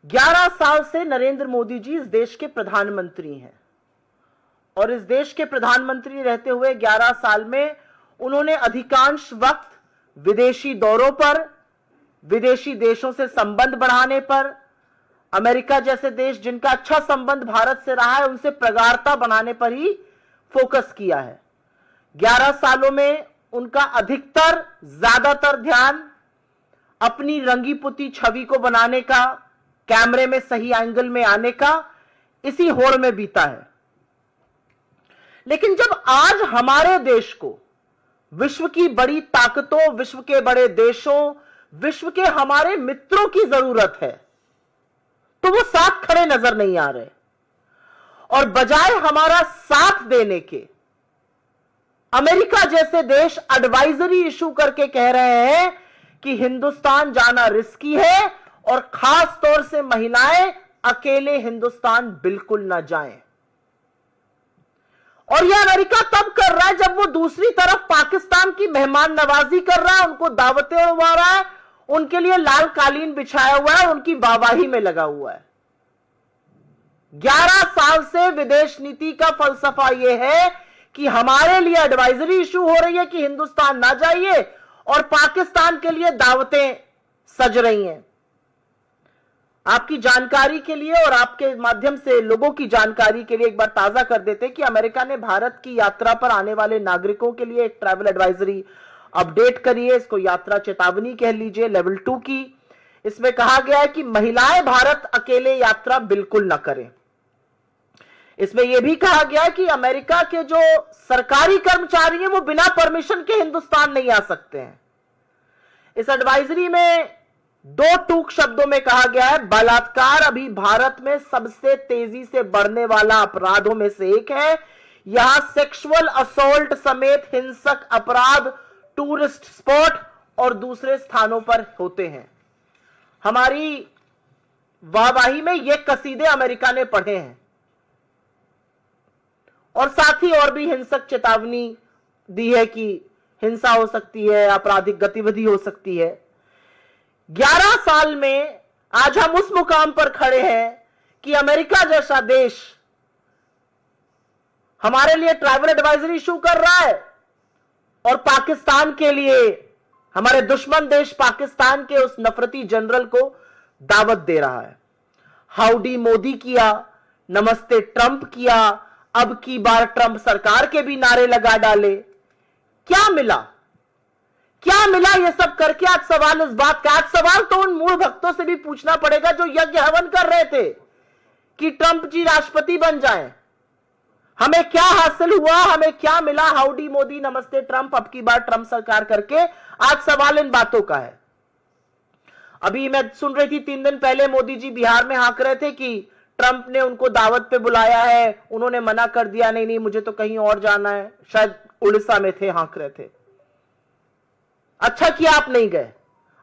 11 साल से नरेंद्र मोदी जी इस देश के प्रधानमंत्री हैं और इस देश के प्रधानमंत्री रहते हुए 11 साल में उन्होंने अधिकांश वक्त विदेशी दौरों पर, विदेशी देशों से संबंध बढ़ाने पर, अमेरिका जैसे देश जिनका अच्छा संबंध भारत से रहा है उनसे प्रगाढ़ता बनाने पर ही फोकस किया है। 11 सालों में उनका अधिकतर, ज्यादातर ध्यान अपनी रंगी पुती छवि को बनाने का, कैमरे में सही एंगल में आने का, इसी होड़ में बीता है। लेकिन जब आज हमारे देश को विश्व की बड़ी ताकतों, विश्व के बड़े देशों, विश्व के हमारे मित्रों की जरूरत है, तो वो साथ खड़े नजर नहीं आ रहे और बजाय हमारा साथ देने के अमेरिका जैसे देश एडवाइजरी इशू करके कह रहे हैं कि हिंदुस्तान जाना रिस्की है और खास तौर से महिलाएं अकेले हिंदुस्तान बिल्कुल ना जाएं। और यह अमेरिका तब कर रहा है जब वो दूसरी तरफ पाकिस्तान की मेहमान नवाजी कर रहा है, उनको दावतें उड़वा रहा है, उनके लिए लाल कालीन बिछाया हुआ है, उनकी वाहवाही में लगा हुआ है। 11 साल से विदेश नीति का फलसफा यह है कि हमारे लिए एडवाइजरी इशू हो रही है कि हिंदुस्तान ना जाइए और पाकिस्तान के लिए दावतें सज रही हैं। आपकी जानकारी के लिए और आपके माध्यम से लोगों की जानकारी के लिए एक बार ताजा कर देते कि अमेरिका ने भारत की यात्रा पर आने वाले नागरिकों के लिए एक ट्रैवल एडवाइजरी अपडेट करी है। इसको यात्रा चेतावनी कह लीजिए, लेवल 2 की। इसमें कहा गया है कि महिलाएं भारत अकेले यात्रा बिल्कुल न करें। इसमें यह भी कहा गया है कि अमेरिका के जो सरकारी कर्मचारी हैं वो बिना परमिशन के हिंदुस्तान नहीं आ सकते हैं। इस एडवाइजरी में 2 टूक शब्दों में कहा गया है, बलात्कार अभी भारत में सबसे तेजी से बढ़ने वाला अपराधों में से एक है। यहां सेक्सुअल असॉल्ट समेत हिंसक अपराध टूरिस्ट स्पॉट और दूसरे स्थानों पर होते हैं। हमारी वाहवाही में ये कसीदे अमेरिका ने पढ़े हैं और साथ ही और भी हिंसक चेतावनी दी है कि हिंसा हो सकती है, आपराधिक गतिविधि हो सकती है। 11 साल में आज हम उस मुकाम पर खड़े हैं कि अमेरिका जैसा देश हमारे लिए ट्रैवल एडवाइजरी इशू कर रहा है और पाकिस्तान के लिए, हमारे दुश्मन देश पाकिस्तान के उस नफरती जनरल को दावत दे रहा है। हाउडी मोदी किया, नमस्ते ट्रंप किया, अब की बार ट्रंप सरकार के भी नारे लगा डाले। क्या मिला? क्या मिला ये सब करके? आज सवाल इस बात का, आज सवाल तो उन मूल भक्तों से भी पूछना पड़ेगा जो यज्ञ हवन कर रहे थे कि ट्रंप जी राष्ट्रपति बन जाएं। हमें क्या हासिल हुआ, हमें क्या मिला? हाउडी मोदी, नमस्ते ट्रंप, अब की बार ट्रंप सरकार करके आज सवाल इन बातों का है। अभी मैं सुन रही थी 3 दिन पहले मोदी जी बिहार में हाँक रहे थे कि ट्रंप ने उनको दावत पे बुलाया है, उन्होंने मना कर दिया, नहीं नहीं मुझे तो कहीं और जाना है। शायद उड़ीसा में थे, हाँक रहे थे। अच्छा किया आप नहीं गए।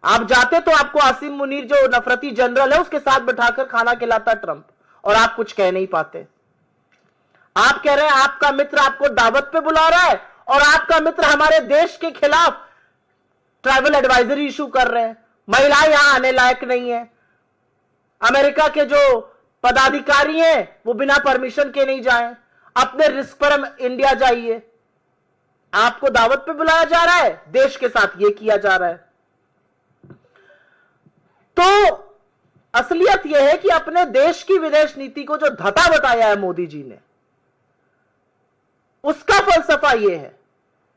आप जाते तो आपको आसिम मुनीर जो नफरती जनरल है उसके साथ बिठाकर खाना खिलाता ट्रंप, और आप कुछ कह नहीं पाते। आप कह रहे हैं आपका मित्र आपको दावत पे बुला रहा है और आपका मित्र हमारे देश के खिलाफ ट्रैवल एडवाइजरी इशू कर रहे हैं। महिलाएं यहां आने लायक नहीं है। अमेरिका के जो पदाधिकारी हैं वो बिना परमिशन के नहीं जाएं, अपने रिस्क पर इंडिया जाइए। आपको दावत पे बुलाया जा रहा है, देश के साथ ये किया जा रहा है। तो असलियत यह है कि अपने देश की विदेश नीति को जो धता बताया है मोदी जी ने, उसका फलसफा यह है,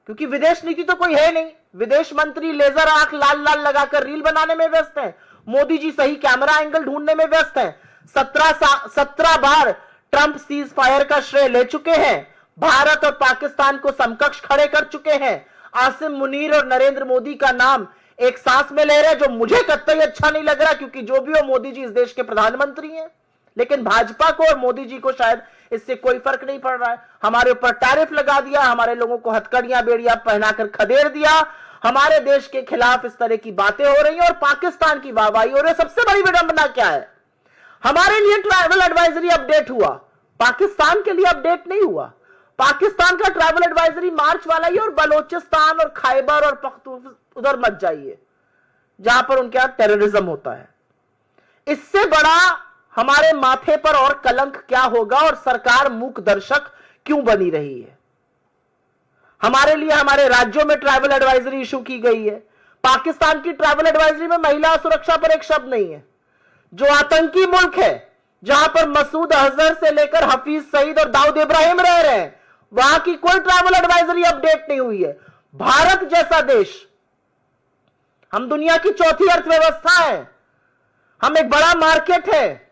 क्योंकि विदेश नीति तो कोई है नहीं। विदेश मंत्री लेजर आंख लाल लाल लगाकर रील बनाने में व्यस्त हैं। मोदी जी सही कैमरा एंगल ढूंढने में व्यस्त हैं। 17 बार ट्रंप सीज फायर का श्रेय ले चुके हैं। भारत और पाकिस्तान को समकक्ष खड़े कर चुके हैं। आसिम मुनीर और नरेंद्र मोदी का नाम एक सांस में ले रहे, जो मुझे कतई अच्छा नहीं लग रहा, क्योंकि जो भी हो मोदी जी इस देश के प्रधानमंत्री हैं। लेकिन भाजपा को और मोदी जी को शायद इससे कोई फर्क नहीं पड़ रहा है। हमारे ऊपर टैरिफ लगा दिया, हमारे लोगों को हथकड़ियां बेड़ियां पहनाकर खदेड़ दिया, हमारे देश के खिलाफ इस तरह की बातें हो रही हैं और पाकिस्तान की वाहवाही हो रही है। सबसे बड़ी विडंबना क्या है? हमारे लिए ट्रैवल एडवाइजरी अपडेट हुआ, पाकिस्तान के लिए अपडेट नहीं हुआ। पाकिस्तान का ट्रैवल एडवाइजरी मार्च वाला ही, और बलोचिस्तान और खैबर और पख्तून उधर मत जाइए जहां पर उनके यहां टेररिज्म होता है। इससे बड़ा हमारे माथे पर और कलंक क्या होगा, और सरकार मूक दर्शक क्यों बनी रही है। हमारे लिए हमारे राज्यों में ट्रैवल एडवाइजरी इशू की गई है। पाकिस्तान की ट्रैवल एडवाइजरी में महिला सुरक्षा पर एक शब्द नहीं है। जो आतंकी मुल्क है, जहां पर मसूद अजहर से लेकर हफीज सईद और दाऊद इब्राहिम रह रहे हैं, वहां की कोई ट्रैवल एडवाइजरी अपडेट नहीं हुई है। भारत जैसा देश, हम दुनिया की चौथी अर्थव्यवस्था है, हम एक बड़ा मार्केट है,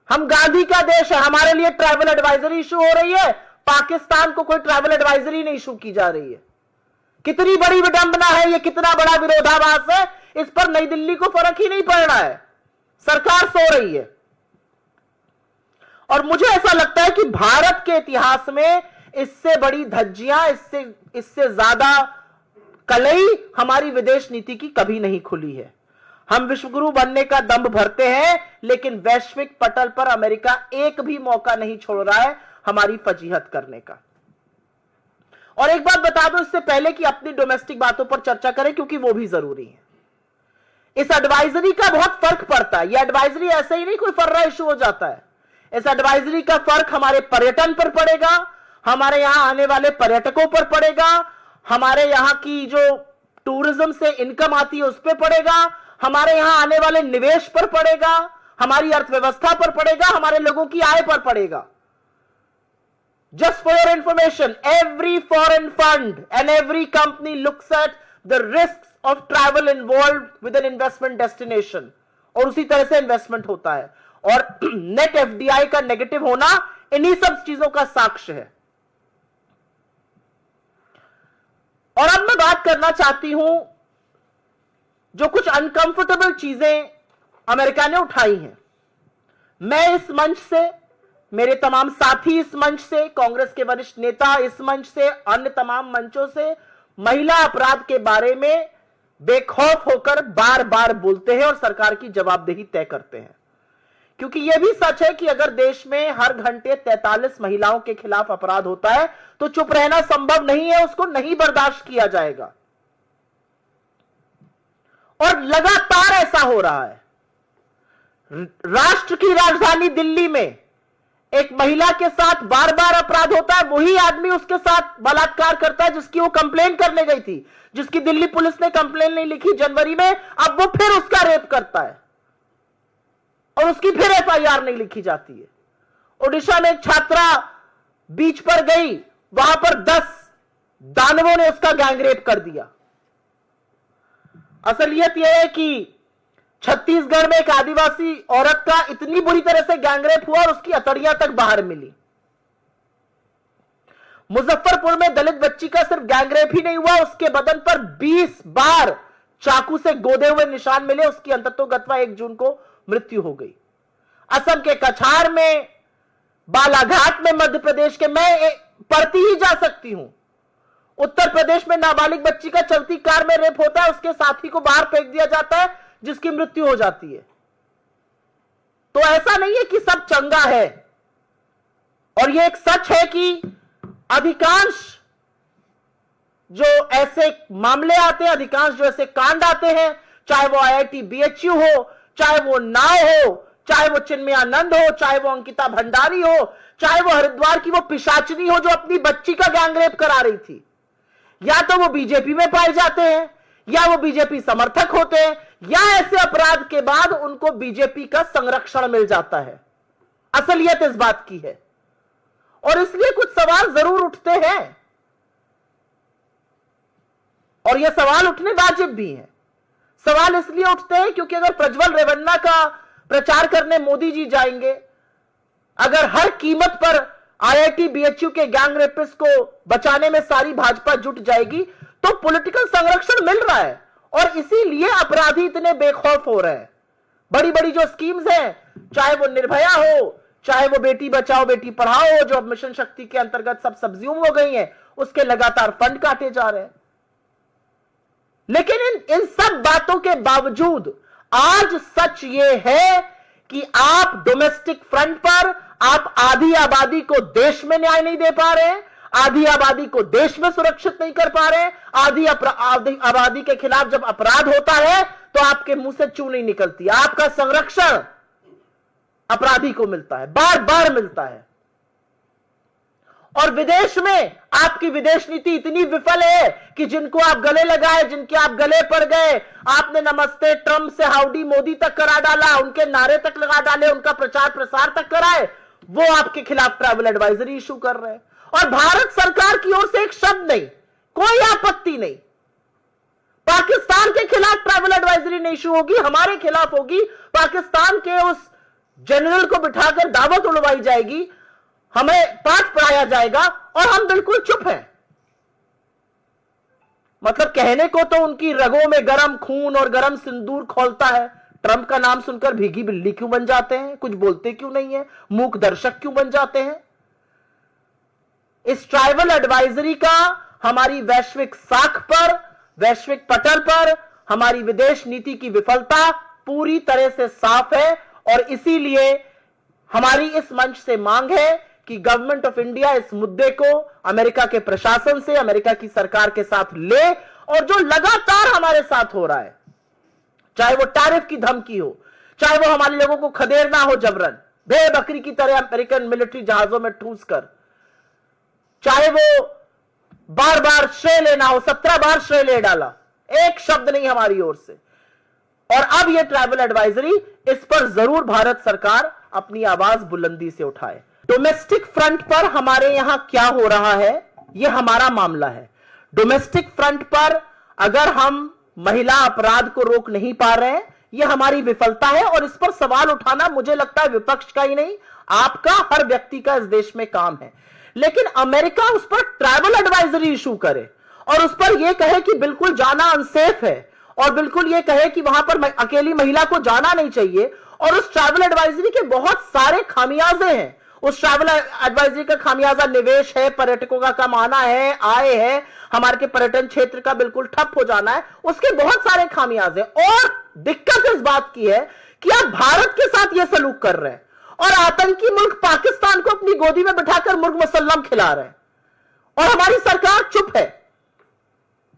हम गांधी का देश है, हमारे लिए ट्रैवल एडवाइजरी इशू हो रही है, पाकिस्तान को कोई ट्रैवल एडवाइजरी नहीं इशू की जा रही है। कितनी बड़ी विडंबना है, यह कितना बड़ा विरोधाभास है, इस पर नई दिल्ली को फर्क ही नहीं पड़ रहा है। सरकार सो रही है। और मुझे ऐसा लगता है कि भारत के इतिहास में इससे बड़ी धज्जियां, इससे ज्यादा कलई हमारी विदेश नीति की कभी नहीं खुली है। हम विश्वगुरु बनने का दंभ भरते हैं, लेकिन वैश्विक पटल पर अमेरिका एक भी मौका नहीं छोड़ रहा है हमारी फजीहत करने का। और एक बात बता दो इससे पहले कि अपनी डोमेस्टिक बातों पर चर्चा करें, क्योंकि वो भी जरूरी है। इस एडवाइजरी का बहुत फर्क पड़ता है। यह एडवाइजरी ऐसे ही नहीं कोई फर्रा इशू हो जाता है। इस एडवाइजरी का फर्क हमारे पर्यटन पर पड़ेगा, हमारे यहां आने वाले पर्यटकों पर पड़ेगा, हमारे यहां की जो टूरिज्म से इनकम आती है उस पर पड़ेगा, हमारे यहां आने वाले निवेश पर पड़ेगा, हमारी अर्थव्यवस्था पर पड़ेगा, हमारे लोगों की आय पर पड़ेगा। Just for your information, every foreign fund and every company looks at the risks of travel involved with an investment destination, और उसी तरह से इन्वेस्टमेंट होता है। और नेट एफडीआई का नेगेटिव होना इन्हीं सब चीजों का साक्ष्य है। और अब मैं बात करना चाहती हूं, जो कुछ अनकंफर्टेबल चीजें अमेरिका ने उठाई हैं। मैं इस मंच से, मेरे तमाम साथी इस मंच से, कांग्रेस के वरिष्ठ नेता इस मंच से, अन्य तमाम मंचों से महिला अपराध के बारे में बेखौफ होकर बार बार बोलते हैं और सरकार की जवाबदेही तय करते हैं। क्योंकि यह भी सच है कि अगर देश में हर घंटे 43 महिलाओं के खिलाफ अपराध होता है तो चुप रहना संभव नहीं है, उसको नहीं बर्दाश्त किया जाएगा। और लगातार ऐसा हो रहा है। राष्ट्र की राजधानी दिल्ली में एक महिला के साथ बार बार अपराध होता है, वही आदमी उसके साथ बलात्कार करता है जिसकी वो कंप्लेन करने गई थी, जिसकी दिल्ली पुलिस ने कंप्लेन नहीं लिखी जनवरी में, अब वो फिर उसका रेप करता है और उसकी फिर एफआईआर नहीं लिखी जाती है। ओडिशा में एक छात्रा बीच पर गई, वहां पर 10 दानवों ने उसका गैंगरेप कर दिया। असलियत यह है कि छत्तीसगढ़ में एक आदिवासी औरत का इतनी बुरी तरह से गैंगरेप हुआ और उसकी अतड़ियां तक बाहर मिली। मुजफ्फरपुर में दलित बच्ची का सिर्फ गैंगरेप ही नहीं हुआ, उसके बदन पर 20 बार चाकू से गोदे हुए निशान मिले, उसकी अंततोगत्वा 1 जून को मृत्यु हो गई। असम के कछार में, बालाघाट में, मध्य प्रदेश के, मैं पढ़ती ही जा सकती हूं। उत्तर प्रदेश में नाबालिग बच्ची का चलती कार में रेप होता है, उसके साथी को बाहर फेंक दिया जाता है जिसकी मृत्यु हो जाती है। तो ऐसा नहीं है कि सब चंगा है। और यह एक सच है कि अधिकांश जो ऐसे मामले आते हैं, अधिकांश जो ऐसे कांड आते हैं, चाहे वो आईआईटी बीएचयू हो, चाहे वो नाव हो, चाहे वो चिन्मयानंद हो, चाहे वो अंकिता भंडारी हो, चाहे वो हरिद्वार की वो पिशाचनी हो जो अपनी बच्ची का गैंगरेप करा रही थी, या तो वो बीजेपी में पाए जाते हैं, या वो बीजेपी समर्थक होते हैं, या ऐसे अपराध के बाद उनको बीजेपी का संरक्षण मिल जाता है। असलियत इस बात की है। और इसलिए कुछ सवाल जरूर उठते हैं, और ये सवाल उठने वाजिब भी हैं। सवाल इसलिए उठते हैं क्योंकि अगर प्रज्वल रेवन्ना का प्रचार करने मोदी जी जाएंगे, अगर हर कीमत पर आईआईटी बीएचयू के गैंग रेपिस्ट को बचाने में सारी भाजपा जुट जाएगी, तो पॉलिटिकल संरक्षण मिल रहा है और इसीलिए अपराधी इतने बेखौफ हो रहे हैं। बड़ी बड़ी जो स्कीम्स हैं, चाहे वो निर्भया हो, चाहे वो बेटी बचाओ बेटी पढ़ाओ हो, जो अब मिशन शक्ति के अंतर्गत सब सब्ज्यूम हो गई हैं, उसके लगातार फंड काटे जा रहे हैं। लेकिन इन सब बातों के बावजूद आज सच ये है कि आप डोमेस्टिक फ्रंट पर आप आधी आबादी को देश में न्याय नहीं दे पा रहे, आधी आबादी को देश में सुरक्षित नहीं कर पा रहे। आधी आबादी के खिलाफ जब अपराध होता है तो आपके मुंह से चू नहीं निकलती। आपका संरक्षण अपराधी को मिलता है, बार बार मिलता है। और विदेश में आपकी विदेश नीति इतनी विफल है कि जिनको आप गले लगाए, जिनके आप गले पड़ गए, आपने नमस्ते ट्रंप से हाउडी मोदी तक करा डाला, उनके नारे तक लगा डाले, उनका प्रचार प्रसार तक कराए, वो आपके खिलाफ ट्रैवल एडवाइजरी इशू कर रहे हैं। और भारत सरकार की ओर से एक शब्द नहीं, कोई आपत्ति नहीं। पाकिस्तान के खिलाफ ट्रैवल एडवाइजरी नहीं इशू होगी, हमारे खिलाफ होगी। पाकिस्तान के उस जनरल को बिठाकर दावत उड़वाई जाएगी, हमें पाठ पढ़ाया जाएगा और हम बिल्कुल चुप हैं। मतलब कहने को तो उनकी रगों में गरम खून और गरम सिंदूर खौलता है। ट्रंप का नाम सुनकर भीगी बिल्ली क्यों बन जाते हैं, कुछ बोलते क्यों नहीं है, मूक दर्शक क्यों बन जाते हैं। इस ट्राइबल एडवाइजरी का हमारी वैश्विक साख पर, वैश्विक पटल पर हमारी विदेश नीति की विफलता पूरी तरह से साफ है। और इसीलिए हमारी इस मंच से मांग है कि गवर्नमेंट ऑफ इंडिया इस मुद्दे को अमेरिका के प्रशासन से, अमेरिका की सरकार के साथ ले। और जो लगातार हमारे साथ हो रहा है, चाहे वो टैरिफ की धमकी हो, चाहे वो हमारे लोगों को खदेड़ना हो जबरन, भेड़ बकरी की तरह अमेरिकन मिलिट्री जहाजों में ठूस कर, चाहे वो बार बार श्रेय लेना हो, 17 बार श्रेय ले डाला, एक शब्द नहीं हमारी ओर से। और अब यह ट्रैवल एडवाइजरी, इस पर जरूर भारत सरकार अपनी आवाज बुलंदी से उठाए। डोमेस्टिक फ्रंट पर हमारे यहां क्या हो रहा है, यह हमारा मामला है। डोमेस्टिक फ्रंट पर अगर हम महिला अपराध को रोक नहीं पा रहे हैं, यह हमारी विफलता है। और इस पर सवाल उठाना मुझे लगता है विपक्ष का ही नहीं, आपका, हर व्यक्ति का इस देश में काम है। लेकिन अमेरिका उस पर ट्रैवल एडवाइजरी इशू करे और उस पर यह कहे कि बिल्कुल जाना अनसेफ है, और बिल्कुल यह कहे कि वहां पर अकेली महिला को जाना नहीं चाहिए। और उस ट्रैवल एडवाइजरी के बहुत सारे खामियाजे हैं। उस ट्रैवल एडवाइजरी का खामियाजा निवेश है, पर्यटकों का कम आना है, आय है, हमारे के पर्यटन क्षेत्र का बिल्कुल ठप हो जाना है, उसके बहुत सारे खामियाजे। और दिक्कत इस बात की है कि आप भारत के साथ यह सलूक कर रहे हैं और आतंकी मुल्क पाकिस्तान को अपनी गोदी में बिठाकर मुर्ग मुसल्लम खिला रहे हैं, और हमारी सरकार चुप है।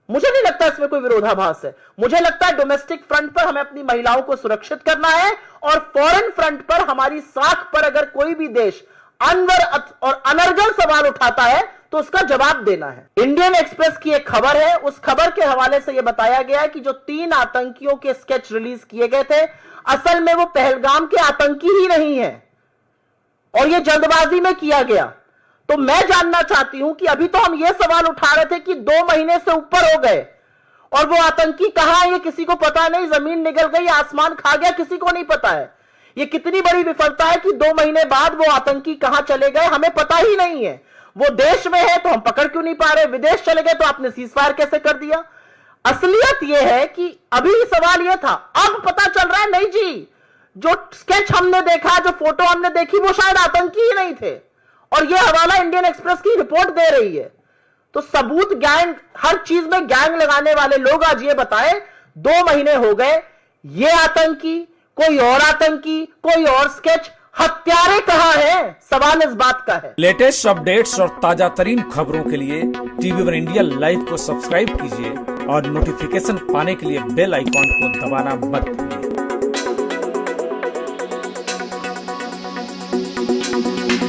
मुझे नहीं लगता इसमें कोई विरोधाभास है। मुझे लगता है डोमेस्टिक फ्रंट पर हमें अपनी महिलाओं को सुरक्षित करना है, और फॉरेन फ्रंट पर हमारी साख पर अगर कोई भी देश अनवर और अनर्गल सवाल उठाता है तो उसका जवाब देना है। इंडियन एक्सप्रेस की एक खबर है, उस खबर के हवाले से यह बताया गया है कि जो 3 आतंकियों के स्केच रिलीज किए गए थे, असल में वो पहलगाम के आतंकी ही नहीं है और यह जल्दबाजी में किया गया। तो मैं जानना चाहती हूं कि अभी तो हम यह सवाल उठा रहे थे कि 2 महीने से ऊपर हो गए और वो आतंकी कहां है ये किसी को पता नहीं, जमीन निगल गई, आसमान खा गया, किसी को नहीं पता है। ये कितनी बड़ी विफलता है कि 2 महीने बाद वो आतंकी कहां चले गए हमें पता ही नहीं है। वो देश में है तो हम पकड़ क्यों नहीं पा रहे, विदेश चले गए तो आपने सीजफायर कैसे कर दिया। असलियत यह है कि अभी सवाल यह था, अब पता चल रहा है नहीं जी, जो स्केच हमने देखा, जो फोटो हमने देखी, वो शायद आतंकी ही नहीं थे। और यह हवाला इंडियन एक्सप्रेस की रिपोर्ट दे रही है। तो सबूत, गैंग, हर चीज में गैंग लगाने वाले लोग आज ये बताएं 2 महीने हो गए, ये आतंकी, कोई और आतंकी, कोई और स्केच, हत्यारे कहां हैं, सवाल इस बात का है। लेटेस्ट अपडेट्स और ताजा तरीन खबरों के लिए TV1 इंडिया लाइव को सब्सक्राइब कीजिए और नोटिफिकेशन पाने के लिए बेल आइकॉन को दबाना मत भूलिए।